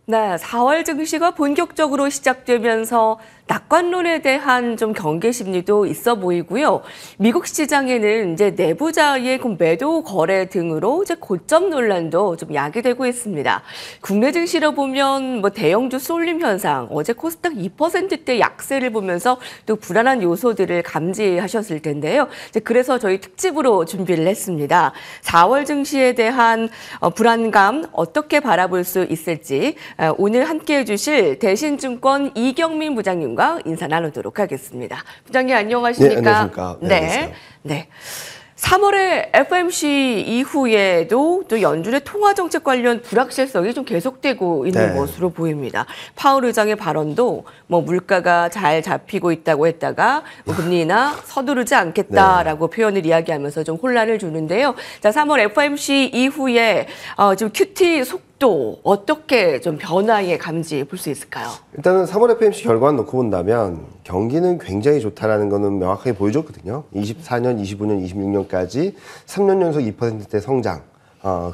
네, 4월 증시가 본격적으로 시작되면서 낙관론에 대한 좀 경계 심리도 있어 보이고요. 미국 시장에는 이제 내부자의 매도 거래 등으로 이제 고점 논란도 좀 야기되고 있습니다. 국내 증시로 보면 대형주 쏠림 현상, 어제 코스닥 2%대 약세를 보면서 또 불안한 요소들을 감지하셨을 텐데요. 그래서 저희 특집으로 준비를 했습니다. 4월 증시에 대한 불안감 어떻게 바라볼 수 있을지 오늘 함께해 주실 대신증권 이경민 부장님과 인사 나누도록 하겠습니다. 부장님 안녕하십니까? 네, 안녕하십니까? 네. 3월에 FOMC 이후에도 또 연준의 통화정책 관련 불확실성이 좀 계속되고 있는 것으로 보입니다. 파월 의장의 발언도 물가가 잘 잡히고 있다고 했다가 금리 인하 서두르지 않겠다라고 표현을 이야기하면서 좀 혼란을 주는데요. 자, 3월 FOMC 이후에 지금 QT 속도 어떻게 좀 변화의 감지 볼 수 있을까요? 일단은 3월 FOMC 결과만 놓고 본다면 경기는 굉장히 좋다라는 거는 명확하게 보여줬거든요. 24년, 25년, 26년까지 3년 연속 2%대 성장.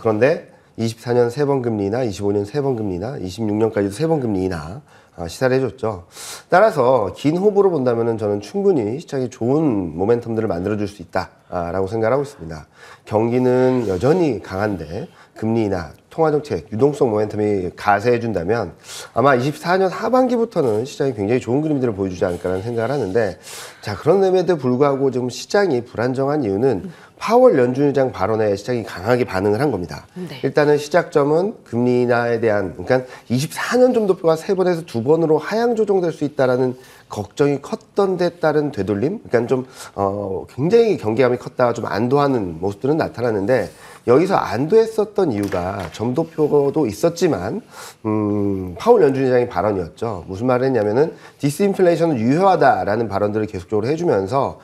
그런데 24년 3번 금리 인하, 25년 3번 금리 인하, 26년까지도 3번 금리 인하 시사를 해줬죠. 따라서 긴 호흡으로 본다면 저는 충분히 시장이 좋은 모멘텀들을 만들어줄 수 있다라고 생각하고 있습니다. 경기는 여전히 강한데 금리 인하, 통화정책, 유동성 모멘텀이 가세해준다면 아마 24년 하반기부터는 시장이 굉장히 좋은 그림들을 보여주지 않을까라는 생각을 하는데, 자, 그런데도 불구하고 지금 시장이 불안정한 이유는 파월 연준 의장 발언에 시장이 강하게 반응을 한 겁니다. 네. 일단은 시작점은 금리 인하에 대한, 그러니까 24년 점도표가 3번에서 2번으로 하향 조정될 수 있다라는 걱정이 컸던 데 따른 되돌림? 그러니까 좀 굉장히 경계감이 컸다가 좀 안도하는 모습들은 나타나는데, 여기서 안도했었던 이유가 점도표도 있었지만 파월 연준 의장의 발언이었죠. 무슨 말을 했냐면은 디스인플레이션은 유효하다라는 발언들을 계속적으로 해주면서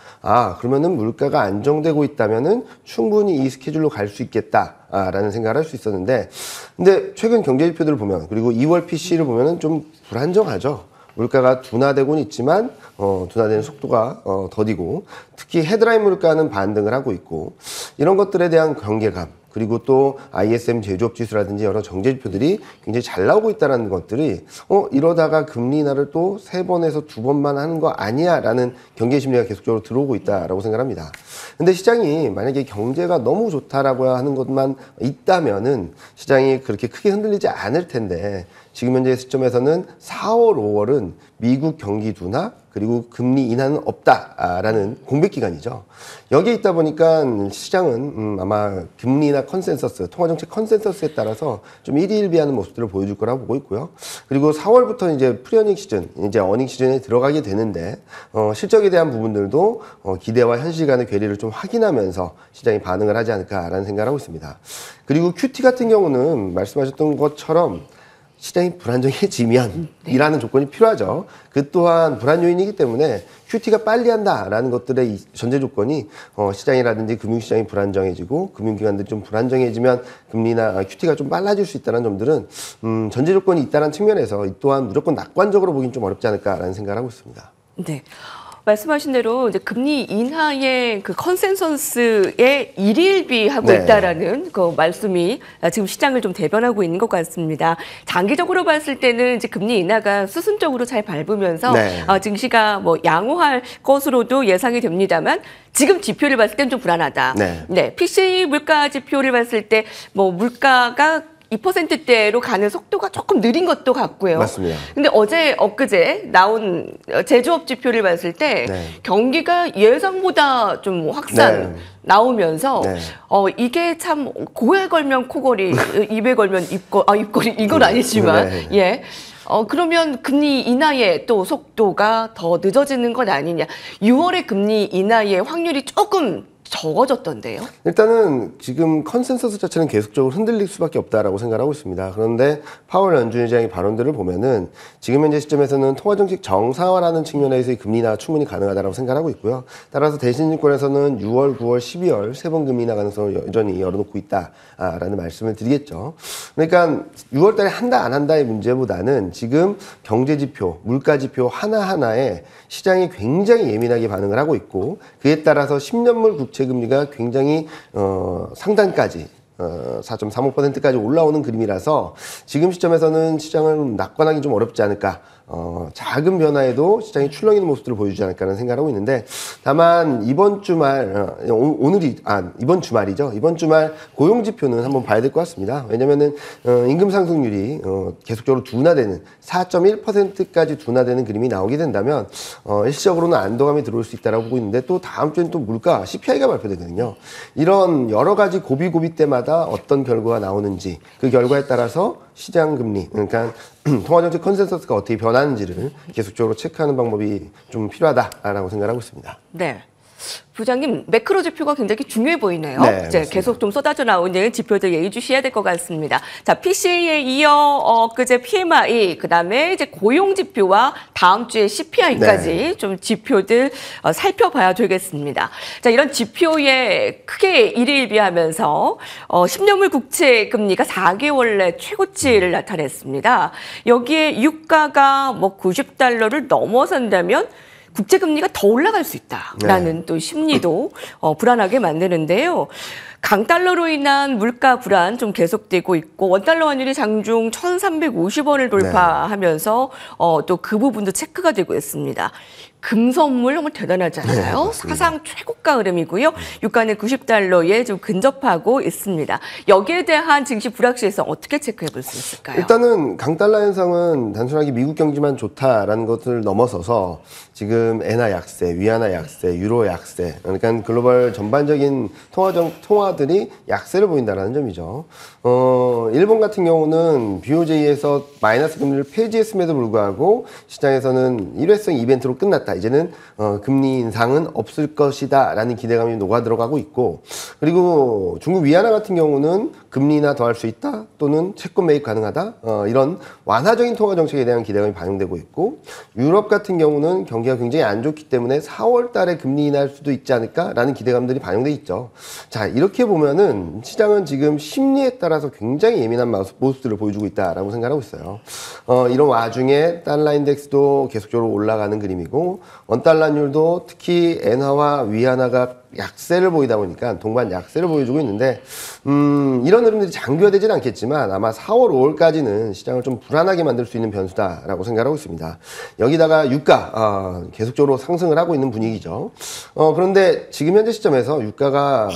그러면은 물가가 안정되고 있다면은 충분히 이 스케줄로 갈 수 있겠다라는 생각을 할 수 있었는데, 근데 최근 경제 지표들을 보면, 그리고 2월 PC를 보면은 좀 불안정하죠. 물가가 둔화되고는 있지만 둔화되는 속도가 더디고, 특히 헤드라인 물가는 반등을 하고 있고, 이런 것들에 대한 경계감, 그리고 또 ISM 제조업 지수라든지 여러 경제 지표들이 굉장히 잘 나오고 있다는 것들이 이러다가 금리 인하를 또 3번에서 2번만 하는 거 아니야 라는 경계 심리가 계속적으로 들어오고 있다라고 생각합니다. 근데 시장이 만약에 경제가 너무 좋다라고 하는 것만 있다면은 시장이 그렇게 크게 흔들리지 않을 텐데, 지금 현재 시점에서는 4월, 5월은 미국 경기 둔화 그리고 금리 인하는 없다라는 공백 기간이죠. 여기에 있다 보니까 시장은 아마 금리 인하 컨센서스, 통화정책 컨센서스에 따라서 좀 일희일비하는 모습들을 보여줄 거라고 보고 있고요. 그리고 4월부터 이제 프리어닝 시즌, 이제 어닝 시즌에 들어가게 되는데 실적에 대한 부분들도 기대와 현실 간의 괴리를 좀 확인하면서 시장이 반응을 하지 않을까라는 생각을 하고 있습니다. 그리고 QT 같은 경우는 말씀하셨던 것처럼 시장이 불안정해지면 이라는 조건이 필요하죠. 그 또한 불안 요인이기 때문에 QT가 빨리 한다라는 것들의 전제 조건이 시장이라든지 금융시장이 불안정해지고 금융기관들이 좀 불안정해지면 금리나 QT가 좀 빨라질 수 있다는 점들은 전제 조건이 있다는 측면에서 이 또한 무조건 낙관적으로 보긴 좀 어렵지 않을까라는 생각을 하고 있습니다. 네. 말씀하신 대로 이제 금리 인하의 그 컨센서스에 일일비하고 있다라는 그 말씀이 지금 시장을 좀 대변하고 있는 것 같습니다. 장기적으로 봤을 때는 이제 금리 인하가 수순적으로 잘 밟으면서 증시가 양호할 것으로도 예상이 됩니다만, 지금 지표를 봤을 땐 좀 불안하다. 네. PCE 물가 지표를 봤을 때 물가가 2%대로 가는 속도가 조금 느린 것도 같고요. 맞습니다. 근데 엊그제 나온 제조업 지표를 봤을 때 경기가 예상보다 좀 확산 나오면서 이게 참 고에 걸면 코걸이, 입에 걸면 입걸이 이건 아니지만 그러면 금리 인하의 또 속도가 더 늦어지는 건 아니냐. 6월에 금리 인하의 확률이 조금 적어졌던데요? 일단은 지금 컨센서스 자체는 계속적으로 흔들릴 수밖에 없다라고 생각하고 있습니다. 그런데 파월 연준 의장의 발언들을 보면은 지금 현재 시점에서는 통화정책 정상화라는 측면에서의 금리 인하가 충분히 가능하다고 생각하고 있고요. 따라서 대신증권에서는 6월, 9월, 12월 3번 금리 인하 가능성을 여전히 열어놓고 있다라는 말씀을 드리겠죠. 그러니까 6월 달에 한다 안 한다의 문제보다는 지금 경제지표, 물가지표 하나하나에 시장이 굉장히 예민하게 반응을 하고 있고, 그에 따라서 10년물 국채금리가 굉장히 상단까지 4.35%까지 올라오는 그림이라서 지금 시점에서는 시장을 낙관하기 좀 어렵지 않을까. 작은 변화에도 시장이 출렁이는 모습들을 보여주지 않을까 하는 생각을 하고 있는데, 다만 이번 주말 이번 주말이죠. 이번 주말 고용 지표는 한번 봐야 될 것 같습니다. 왜냐면은 임금 상승률이 계속적으로 둔화되는 4.1%까지 둔화되는 그림이 나오게 된다면 일시적으로는 안도감이 들어올 수 있다라고 보고 있는데, 또 다음 주에는 또 물가 CPI가 발표되거든요. 이런 여러 가지 고비 때마다 어떤 결과가 나오는지, 그 결과에 따라서 시장 금리, 그러니까 통화정책 컨센서스가 어떻게 변하는지를 계속적으로 체크하는 방법이 좀 필요하다라고 생각하고 있습니다. 네. 부장님, 매크로 지표가 굉장히 중요해 보이네요. 네, 이제 계속 좀 쏟아져 나오는 지표들 예의주시해야 될 것 같습니다. 자, PCE에 이어 그제 PMI, 그다음에 이제 고용 지표와 다음 주에 CPI까지 좀 지표들 살펴봐야 되겠습니다. 자, 이런 지표에 크게 일희일비하면서 10년물 국채 금리가 4개월 내 최고치를 나타냈습니다. 여기에 유가가 뭐 90달러를 넘어선다면 국제금리가 더 올라갈 수 있다라는 또 심리도 불안하게 만드는데요. 강달러로 인한 물가 불안 좀 계속되고 있고, 원달러 환율이 장중 1,350원을 돌파하면서 또 그 부분도 체크가 되고 있습니다. 금선물 정말 대단하잖아요. 사상 최고가 흐름이고요. 유가는 90달러에 좀 근접하고 있습니다. 여기에 대한 증시 불확실성 어떻게 체크해 볼 수 있을까요? 일단은 강달러 현상은 단순하게 미국 경기만 좋다라는 것을 넘어서서 지금 엔화 약세, 위안화 약세, 유로 약세, 그러니까 글로벌 전반적인 통화들이 약세를 보인다는 점이죠. 일본 같은 경우는 BOJ에서 마이너스 금리를 폐지했음에도 불구하고 시장에서는 일회성 이벤트로 끝났다. 이제는 금리 인상은 없을 것이다 라는 기대감이 녹아들어가고 있고, 그리고 중국 위안화 같은 경우는 금리 인하 더 할 수 있다 또는 채권 매입 가능하다, 이런 완화적인 통화 정책에 대한 기대감이 반영되고 있고, 유럽 같은 경우는 경기가 굉장히 안 좋기 때문에 4월 달에 금리 인하할 수도 있지 않을까 라는 기대감들이 반영돼 있죠. 자, 이렇게 보면은 시장은 지금 심리에 따라서 굉장히 예민한 모습들을 보여주고 있다라고 생각하고 있어요. 이런 와중에 달러 인덱스도 계속적으로 올라가는 그림이고, 원달러율도 특히 엔화와 위안화가 약세를 보이다 보니까 동반 약세를 보여주고 있는데, 이런 흐름들이 장기화되지는 않겠지만 아마 4월, 5월까지는 시장을 좀 불안하게 만들 수 있는 변수다라고 생각하고 있습니다. 여기다가 유가 계속적으로 상승을 하고 있는 분위기죠. 그런데 지금 현재 시점에서 유가가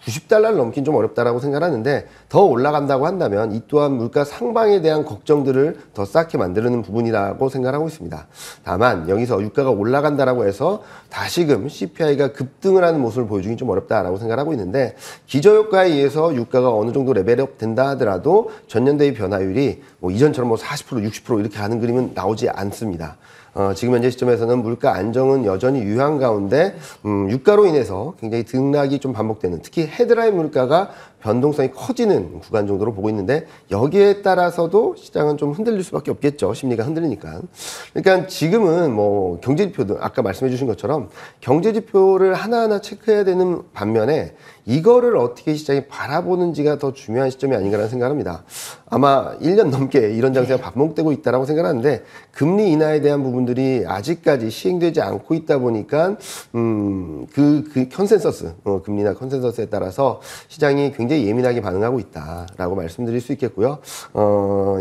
90달러를 넘긴 좀 어렵다라고 생각하는데, 더 올라간다고 한다면 이 또한 물가 상방에 대한 걱정들을 더 쌓게 만드는 부분이라고 생각하고 있습니다. 다만 여기서 유가가 올라간다라고 해서 다시금 CPI가 급등을 하는 모습을 보여주긴 좀 어렵다라고 생각하고 있는데, 기저효과에 의해서 유가가 어느 정도 레벨업 된다 하더라도 전년 대비 변화율이 뭐 이전처럼 뭐 40%, 60% 이렇게 가는 그림은 나오지 않습니다. 지금 현재 시점에서는 물가 안정은 여전히 유효한 가운데 유가로 인해서 굉장히 등락이 좀 반복되는, 특히 헤드라인 물가가 변동성이 커지는 구간 정도로 보고 있는데, 여기에 따라서도 시장은 좀 흔들릴 수밖에 없겠죠. 심리가 흔들리니까. 그러니까 지금은 뭐 경제지표도 아까 말씀해 주신 것처럼 경제지표를 하나하나 체크해야 되는 반면에 이거를 어떻게 시장이 바라보는지가 더 중요한 시점이 아닌가라는 생각을 합니다. 아마 1년 넘게 이런 장세가 반복되고 있다고 생각하는데, 금리 인하에 대한 부분들이 아직까지 시행되지 않고 있다 보니까 그 컨센서스, 금리 인하 컨센서스에 따라서 시장이 굉장히 예민하게 반응하고 있다라고 말씀드릴 수 있겠고요.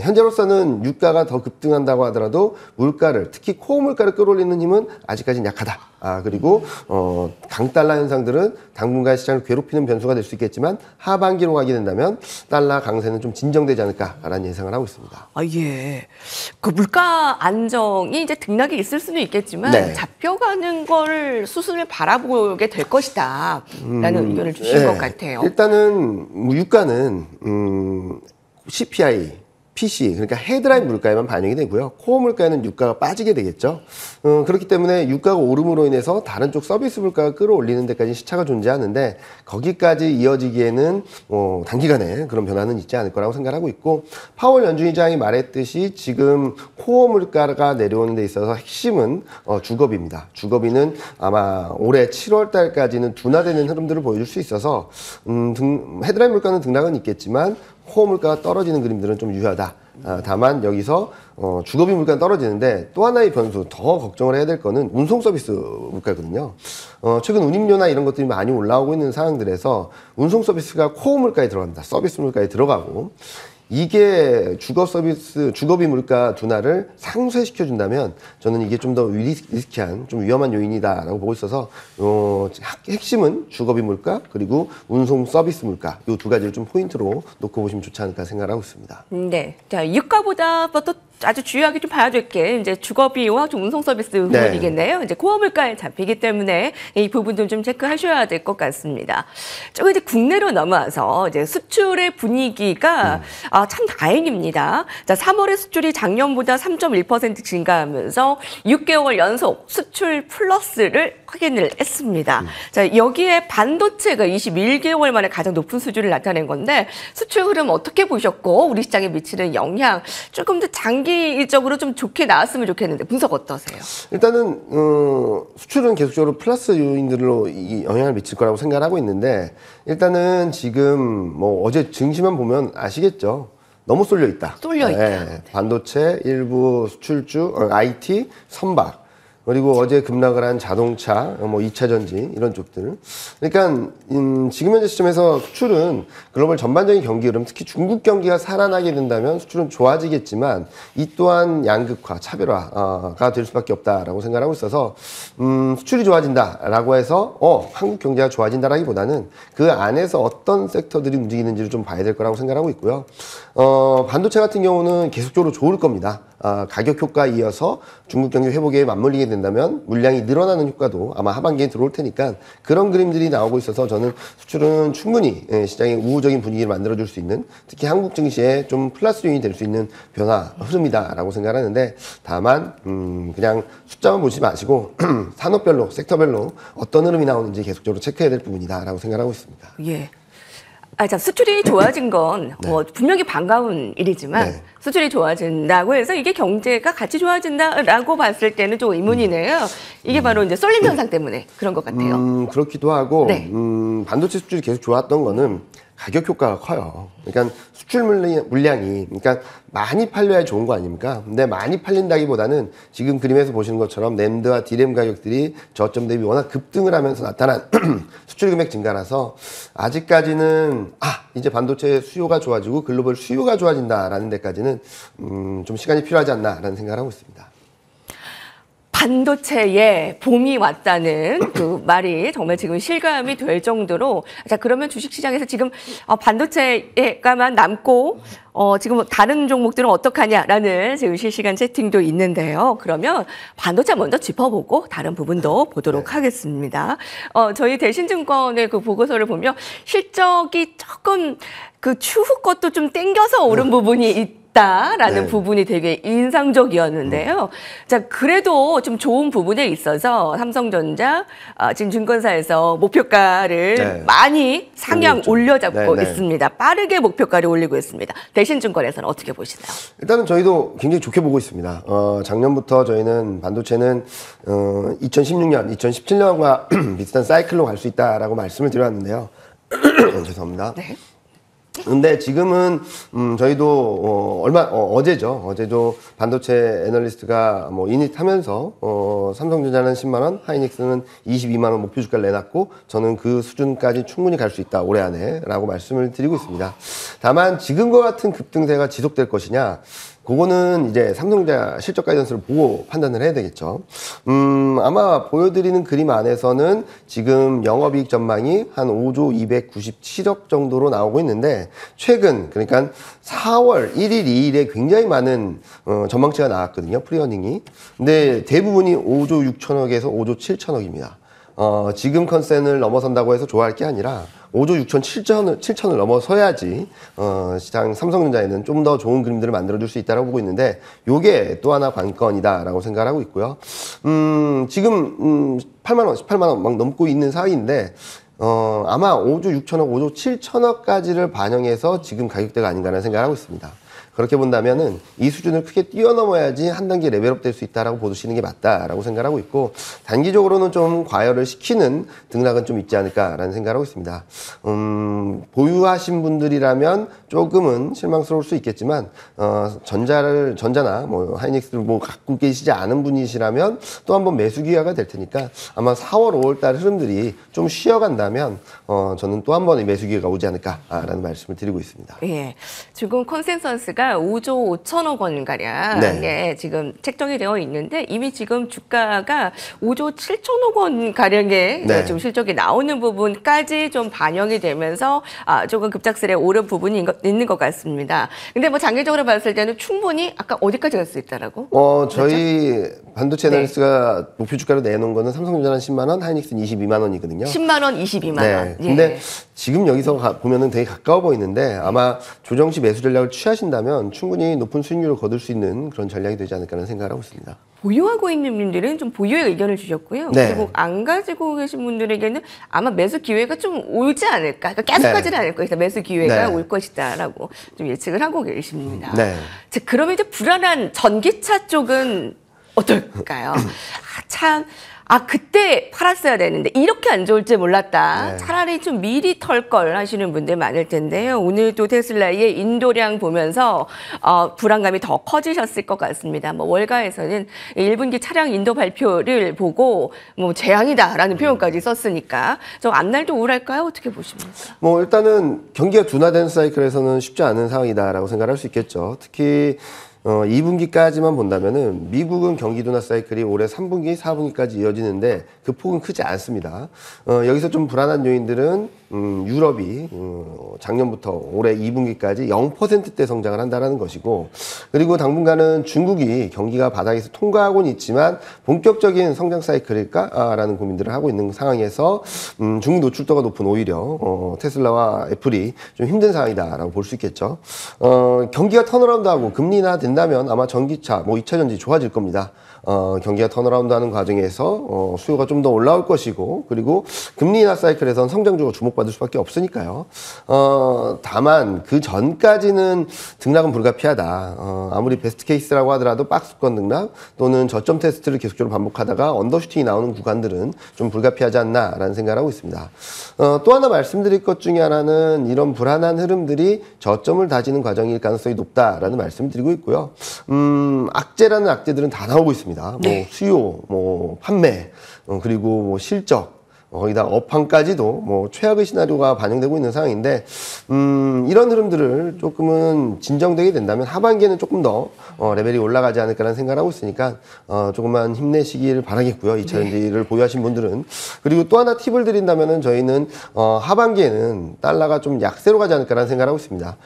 현재로서는 유가가 더 급등한다고 하더라도 물가를, 특히 코어 물가를 끌어올리는 힘은 아직까지는 약하다. 그리고 강달러 현상들은 당분간 시장을 괴롭히는 변수가 될 수 있겠지만, 하반기로 가게 된다면 달러 강세는 좀 진정되지 않을까라는 예상을 하고 있습니다. 예. 그 물가 안정이 이제 등락이 있을 수는 있겠지만 잡혀가는 걸 수순을 바라보게 될 것이다 라는 의견을 주신 것 같아요. 일단은 유가는 CPI, PC, 그러니까 헤드라인 물가에만 반영이 되고요. 코어 물가에는 유가가 빠지게 되겠죠. 그렇기 때문에 유가가 오름으로 인해서 다른 쪽 서비스 물가가 끌어올리는 데까지 시차가 존재하는데, 거기까지 이어지기에는 단기간에 그런 변화는 있지 않을 거라고 생각하고 있고, 파월 연준의장이 말했듯이 지금 코어 물가가 내려오는 데 있어서 핵심은 주거비입니다. 주거비는 아마 올해 7월 달까지는 둔화되는 흐름들을 보여줄 수 있어서 헤드라인 물가는 등락은 있겠지만 코어 물가가 떨어지는 그림들은 좀 유효하다. 다만 여기서 주거비 물가는 떨어지는데 또 하나의 변수, 더 걱정을 해야 될 거는 운송 서비스 물가거든요. 최근 운임료나 이런 것들이 많이 올라오고 있는 상황들에서 운송 서비스가 코어 물가에 들어간다. 서비스 물가에 들어가고 이게 주거비 물가 둔화를 상쇄시켜준다면 저는 이게 좀 더 리스키한, 좀 위험한 요인이다라고 보고 있어서 핵심은 주거비 물가 그리고 운송 서비스 물가 이 두 가지를 좀 포인트로 놓고 보시면 좋지 않을까 생각하고 있습니다. 네. 자, 유가보다 또 아주 중요하게 좀 봐야 될 게 이제 주거비와 좀 운송 서비스 부분이겠네요. 이제 코어 물가에 잡히기 때문에 이 부분도 좀 체크하셔야 될 것 같습니다. 조금 이제 국내로 넘어와서 이제 수출의 분위기가 참 다행입니다. 자, 3월에 수출이 작년보다 3.1% 증가하면서 6개월 연속 수출 플러스를 확인을 했습니다. 자, 여기에 반도체가 21개월 만에 가장 높은 수준을 나타낸 건데 수출 흐름 어떻게 보셨고 우리 시장에 미치는 영향 조금 더 장기적으로 좀 좋게 나왔으면 좋겠는데 분석 어떠세요? 일단은 수출은 계속적으로 플러스 요인들로 이 영향을 미칠 거라고 생각을 하고 있는데 일단은 지금 뭐 어제 증시만 보면 아시겠죠? 너무 쏠려 있다. 쏠려 있다. 네, 반도체, 일부 수출주, IT, 선박. 그리고 어제 급락을 한 자동차, 뭐 2차 전지 이런 쪽들. 그러니까 지금 현재 시점에서 수출은 글로벌 전반적인 경기 흐름, 특히 중국 경기가 살아나게 된다면 수출은 좋아지겠지만 이 또한 양극화, 차별화가 될 수밖에 없다라고 생각하고 있어서 수출이 좋아진다라고 해서 한국 경제가 좋아진다라기보다는 그 안에서 어떤 섹터들이 움직이는지를 좀 봐야 될 거라고 생각하고 있고요. 반도체 같은 경우는 계속적으로 좋을 겁니다. 가격 효과 이어서 중국 경기 회복에 맞물리게 된다면 물량이 늘어나는 효과도 아마 하반기에 들어올 테니까 그런 그림들이 나오고 있어서 저는 수출은 충분히 시장에 우호적인 분위기를 만들어줄 수 있는 특히 한국 증시에 좀 플러스 요인이 될 수 있는 변화 흐름이다라고 생각하는데 다만 그냥 숫자만 보지 마시고 산업별로 섹터별로 어떤 흐름이 나오는지 계속적으로 체크해야 될 부분이다라고 생각하고 있습니다. 예. 자, 수출이 좋아진 건 분명히 반가운 일이지만 수출이 좋아진다고 해서 이게 경제가 같이 좋아진다라고 봤을 때는 좀 의문이네요. 이게 바로 이제 쏠림 현상 때문에 그런 것 같아요. 그렇기도 하고 네. 반도체 수출이 계속 좋았던 거는 가격 효과가 커요. 그러니까 수출 물량이 그러니까 많이 팔려야 좋은 거 아닙니까? 근데 많이 팔린다기보다는 지금 그림에서 보시는 것처럼 램드와 디램 가격들이 저점 대비 워낙 급등을 하면서 나타난 수출 금액 증가라서 아직까지는 이제 반도체 수요가 좋아지고 글로벌 수요가 좋아진다라는 데까지는 좀 시간이 필요하지 않나라는 생각을 하고 있습니다. 반도체에 봄이 왔다는 그 말이 정말 지금 실감이 될 정도로 자 그러면 주식시장에서 지금 반도체가만 남고 지금 다른 종목들은 어떡하냐라는 지금 실시간 채팅도 있는데요. 그러면 반도체 먼저 짚어보고 다른 부분도 보도록 하겠습니다. 저희 대신증권의 그 보고서를 보면 실적이 조금 그 추후 것도 좀 땡겨서 오른 부분이 라는 부분이 되게 인상적이었는데요. 자, 그래도 좀 좋은 부분에 있어서 삼성전자 지금 증권사에서 목표가를 많이 상향 올려잡고 있습니다. 빠르게 목표가를 올리고 있습니다. 대신증권에서는 어떻게 보시나요? 일단은 저희도 굉장히 좋게 보고 있습니다. 작년부터 저희는 반도체는 2016년, 2017년과 비슷한 사이클로 갈 수 있다라고 말씀을 드렸는데요. 죄송합니다. 네. 근데 지금은 저희도 어제도 반도체 애널리스트가 뭐 이닛하면서 삼성전자는 10만 원, 하이닉스는 22만 원 목표 주가를 내놨고 저는 그 수준까지 충분히 갈 수 있다 올해 안에라고 말씀을 드리고 있습니다. 다만 지금과 같은 급등세가 지속될 것이냐? 그거는 이제 삼성전자 실적 가이던스를 보고 판단을 해야 되겠죠. 아마 보여드리는 그림 안에서는 지금 영업이익 전망이 한 5조 297억 정도로 나오고 있는데 최근 그러니까 4월 1일, 2일에 굉장히 많은 전망치가 나왔거든요. 프리어닝이. 근데 대부분이 5조 6천억에서 5조 7천억입니다. 지금 컨센을 넘어선다고 해서 좋아할 게 아니라 5조 6천 7천을 넘어서야지 시장 삼성전자에는 좀 더 좋은 그림들을 만들어줄 수 있다고 보고 있는데 요게 또 하나 관건이다라고 생각하고 있고요. 지금 8만 원, 18만 원 막 넘고 있는 사이인데 아마 5조 6천억, 5조 7천억까지를 반영해서 지금 가격대가 아닌가라는 생각을 하고 있습니다. 그렇게 본다면은 이 수준을 크게 뛰어넘어야지 한 단계 레벨업 될 수 있다라고 보시는 게 맞다라고 생각하고 있고, 단기적으로는 좀 과열을 시키는 등락은 좀 있지 않을까라는 생각을 하고 있습니다. 보유하신 분들이라면 조금은 실망스러울 수 있겠지만, 전자나 뭐 하이닉스를 뭐 갖고 계시지 않은 분이시라면 또 한번 매수 기회가 될 테니까, 아마 4월, 5월 달 흐름들이 좀 쉬어간다면 저는 또 한 번의 매수 기회가 오지 않을까라는 말씀을 드리고 있습니다. 예, 지금 컨센서스가 5조 5천억 원 가량에 네. 지금 책정이 되어 있는데, 이미 지금 주가가 5조 7천억 원 가량의 네. 지금 실적이 나오는 부분까지 좀 반영이 되면서 조금 급작스레 오른 부분이 있는 것 같습니다. 근데 뭐 장기적으로 봤을 때는 충분히 아까 어디까지 갈 수 있다라고? 저희 반도체 애널리스트가 목표 주가로 내놓은 거는 삼성전자는 10만 원, 하이닉스는 22만 원이거든요. 10만 원, 22만 원. 네. 예. 근데 지금 여기서 보면은 되게 가까워 보이는데, 아마 조정 시 매수 전략을 취하신다면 충분히 높은 수익률을 거둘 수 있는 그런 전략이 되지 않을까라는 생각을 하고 있습니다. 보유하고 있는 분들은 좀 보유의 의견을 주셨고요. 네. 그리고 안 가지고 계신 분들에게는 아마 매수 기회가 좀 오지 않을까. 그러니까 계속 가지는 않을 거니까 매수 기회가 네. 올 것이다라고 좀 예측을 하고 계십니다. 네. 자, 그러면 이제 불안한 전기차 쪽은 어떨까요? 그때 팔았어야 되는데 이렇게 안 좋을 줄 몰랐다. 네. 차라리 좀 미리 털 걸 하시는 분들 많을 텐데요. 오늘도 테슬라의 인도량 보면서 불안감이 더 커지셨을 것 같습니다. 뭐 월가에서는 1분기 차량 인도 발표를 보고 뭐 재앙이다라는 표현까지 썼으니까 좀 앞날도 우울할까요? 어떻게 보십니까? 뭐 일단은 경기가 둔화된 사이클에서는 쉽지 않은 상황이다라고 생각할 수 있겠죠. 특히 2분기까지만 본다면은 미국은 경기 둔화 사이클이 올해 3분기, 4분기까지 이어지는데 그 폭은 크지 않습니다. 여기서 좀 불안한 요인들은 유럽이 작년부터 올해 2분기까지 0%대 성장을 한다는 것이고, 그리고 당분간은 중국이 경기가 바닥에서 통과하고는 있지만 본격적인 성장 사이클일까라는 고민들을 하고 있는 상황에서 중국 노출도가 높은 오히려 테슬라와 애플이 좀 힘든 상황이다라고 볼 수 있겠죠. 경기가 턴어라운드하고 금리나 된다면 아마 전기차, 뭐 2차 전지 좋아질 겁니다. 경기가 턴어라운드하는 과정에서 수요가 좀 더 올라올 것이고, 그리고 금리 인하 사이클에선 성장주가 주목받을 수밖에 없으니까요. 다만 그 전까지는 등락은 불가피하다. 아무리 베스트 케이스라고 하더라도 박스권 등락 또는 저점 테스트를 계속적으로 반복하다가 언더슈팅이 나오는 구간들은 좀 불가피하지 않나라는 생각을 하고 있습니다. 또 하나 말씀드릴 것 중에 하나는 이런 불안한 흐름들이 저점을 다지는 과정일 가능성이 높다라는 말씀을 드리고 있고요. 악재라는 악재들은 다 나오고 있습니다. 네. 뭐 수요, 뭐 판매, 그리고 뭐 실적, 거기다 업황까지도 뭐 최악의 시나리오가 반영되고 있는 상황인데, 이런 흐름들을 조금은 진정되게 된다면 하반기에는 조금 더 레벨이 올라가지 않을까라는 생각을 하고 있으니까 조금만 힘내시길 바라겠고요. 2차 전지를 보유하신 분들은. 그리고 또 하나 팁을 드린다면은 저희는 하반기에는 달러가 좀 약세로 가지 않을까라는 생각을 하고 있습니다.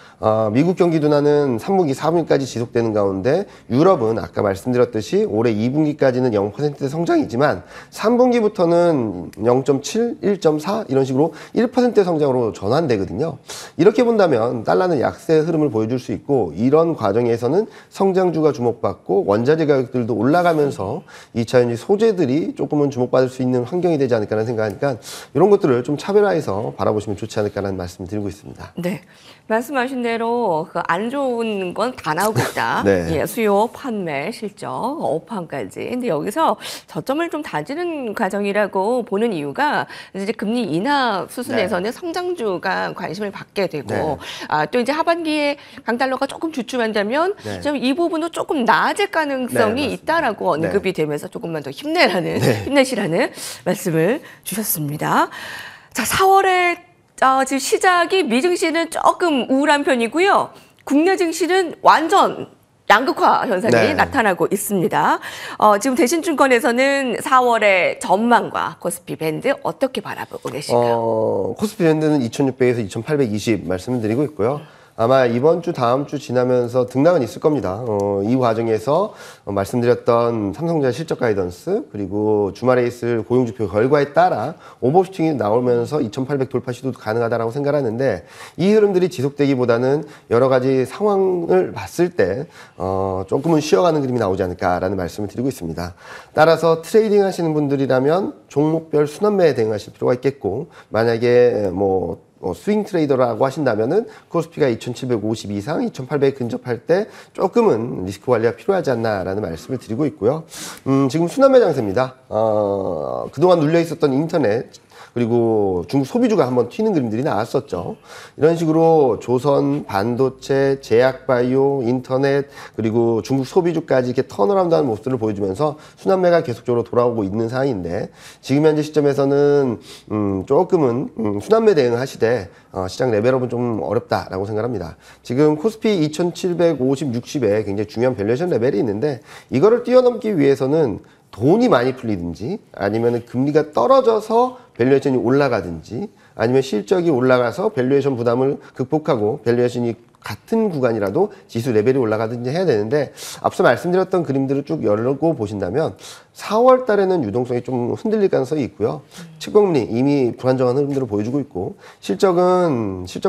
미국 경기 둔화는 3분기, 4분기까지 지속되는 가운데 유럽은 아까 말씀드렸듯이 올해 2분기까지는 0%대 성장이지만 3분기부터는 0.7, 1.4 이런 식으로 1%대 성장으로 전환되거든요. 이렇게 본다면 달러는 약세 흐름을 보여줄 수 있고, 이런 과정에서는 성장주가 주목받고 원자재 가격들도 올라가면서 2차 전지 소재들이 조금은 주목받을 수 있는 환경이 되지 않을까라는 생각하니까 이런 것들을 좀 차별화해서 바라보시면 좋지 않을까라는 말씀을 드리고 있습니다. 네. 말씀하신 대로 그 안 좋은 건 다 나오고 있다. 네. 예, 수요, 판매, 실적, 업황까지. 근데 여기서 저점을 좀 다지는 과정이라고 보는 이유가 이제 금리 인하 수순에서는 성장주가 관심을 받게 되고, 네. 또 이제 하반기에 강달러가 조금 주춤한다면 네. 좀 이 부분은 조금 나아질 가능성이 네, 있다라고 언급이 되면서 조금만 더 힘내시라는 말씀을 주셨습니다. 자, 4월에 지금 시작이 미증시는 조금 우울한 편이고요. 국내 증시는 완전 양극화 현상이 나타나고 있습니다. 지금 대신증권에서는 4월의 전망과 코스피 밴드 어떻게 바라보고 계신가요? 코스피 밴드는 2600에서 2820 말씀을 드리고 있고요. 아마 이번 주, 다음 주 지나면서 등락은 있을 겁니다. 이 과정에서 말씀드렸던 삼성전자 실적 가이던스, 그리고 주말에 있을 고용지표 결과에 따라 오버슈팅이 나오면서 2800 돌파 시도도 가능하다라고 생각하는데, 이 흐름들이 지속되기보다는 여러 가지 상황을 봤을 때 조금은 쉬어가는 그림이 나오지 않을까라는 말씀을 드리고 있습니다. 따라서 트레이딩 하시는 분들이라면 종목별 순환매에 대응하실 필요가 있겠고, 만약에 스윙 트레이더라고 하신다면은 코스피가 2,750 이상, 2,800 근접할 때 조금은 리스크 관리가 필요하지 않나라는 말씀을 드리고 있고요. 지금 순환매 장세입니다. 그동안 눌려 있었던 인터넷 그리고 중국 소비주가 한번 튀는 그림들이 나왔었죠. 이런 식으로 조선, 반도체, 제약바이오, 인터넷 그리고 중국 소비주까지 이렇게 턴어라운드하는 모습들을 보여주면서 순환매가 계속적으로 돌아오고 있는 상황인데 지금 현재 시점에서는 조금은 순환매 대응하시되 시장 레벨업은 좀 어렵다라고 생각합니다. 지금 코스피 2,750, 60에 굉장히 중요한 밸류에이션 레벨이 있는데 이거를 뛰어넘기 위해서는 돈이 많이 풀리든지 아니면 금리가 떨어져서 밸류에이션이 올라가든지 아니면 실적이 올라가서 밸류에이션 부담을 극복하고 밸류에이션이 같은 구간이라도 지수 레벨이 올라가든지 해야 되는데 앞서 말씀드렸던 그림들을 쭉 열고 보신다면 4월 달에는 유동성이 좀 흔들릴 가능성이 있고요. 채권금리 이미 불안정한 흐름들을 보여주고 있고 실적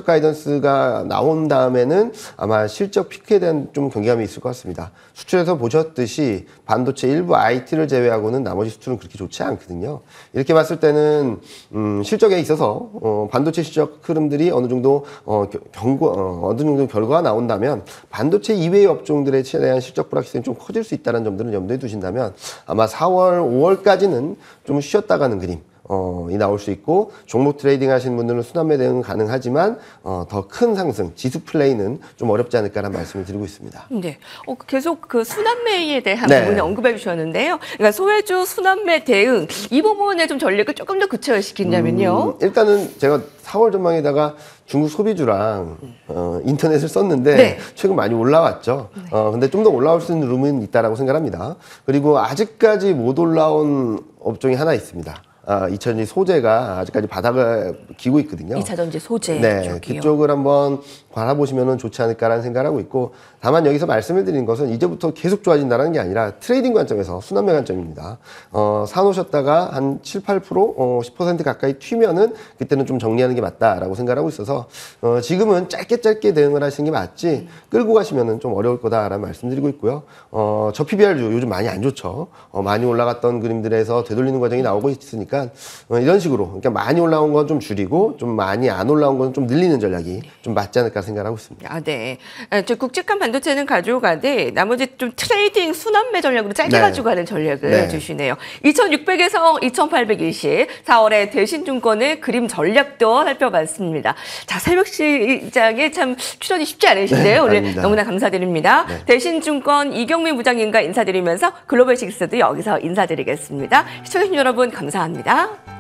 가이던스가 나온 다음에는 아마 실적 피크에 대한 좀 경계감이 있을 것 같습니다. 수출에서 보셨듯이 반도체 일부 IT를 제외하고는 나머지 수출은 그렇게 좋지 않거든요. 이렇게 봤을 때는 실적에 있어서 반도체 실적 흐름들이 어느 정도 결과가 나온다면 반도체 이외의 업종들에 대한 실적 불확실성이 좀 커질 수 있다는 점들을 염두에 두신다면 아마 4월, 5월까지는 좀 쉬었다 가는 그림 이 나올 수 있고 종목 트레이딩 하시는 분들은 순환매 대응은 가능하지만 더 큰 상승, 지수 플레이는 좀 어렵지 않을까라는 말씀을 드리고 있습니다. 네, 계속 그 순환매에 대한 네. 부분을 언급해 주셨는데요. 그러니까 소외주 순환매 대응 이 부분에 좀 전략을 조금 더 구체화시키냐면요. 일단은 제가 4월 전망에다가 중국 소비주랑 인터넷을 썼는데 네. 최근 많이 올라왔죠. 근데 좀 더 올라올 수 있는 룸은 있다라고 생각합니다. 그리고 아직까지 못 올라온 업종이 하나 있습니다. 2차전지 소재가 아직까지 바닥을 기고 있거든요. 2차전지 소재 네, 쪽이요. 그쪽을 한번 바라보시면 좋지 않을까라는 생각을 하고 있고 다만 여기서 말씀을 드리는 것은 이제부터 계속 좋아진다는 게 아니라 트레이딩 관점에서 순환매 관점입니다. 사놓으셨다가 한 7, 8%, 10% 가까이 튀면은 그때는 좀 정리하는 게 맞다라고 생각하고 있어서 지금은 짧게 대응을 하시는 게 맞지 끌고 가시면은 좀 어려울 거다라는 말씀드리고 있고요. 저 PBR주 요즘 많이 안 좋죠. 많이 올라갔던 그림들에서 되돌리는 과정이 나오고 있으니까 이런 식으로 그러니까 많이 올라온 건 좀 줄이고 좀 많이 안 올라온 건 좀 늘리는 전략이 좀 맞지 않을까 생각하고 있습니다. 네. 저 굵직한 반도체는 가져가되 나머지 좀 트레이딩 순환매 전략으로 짧게 네. 가져가는 전략을 네. 주시네요. 2,600에서 2,820, 4월에 대신증권의 그림 전략도 살펴봤습니다. 자, 새벽 시장에 참 출연이 쉽지 않으신데요. 오늘 아닙니다. 너무나 감사드립니다. 네. 대신증권 이경민 부장님과 인사드리면서 글로벌 식스도 여기서 인사드리겠습니다. 시청해주신 여러분 감사합니다.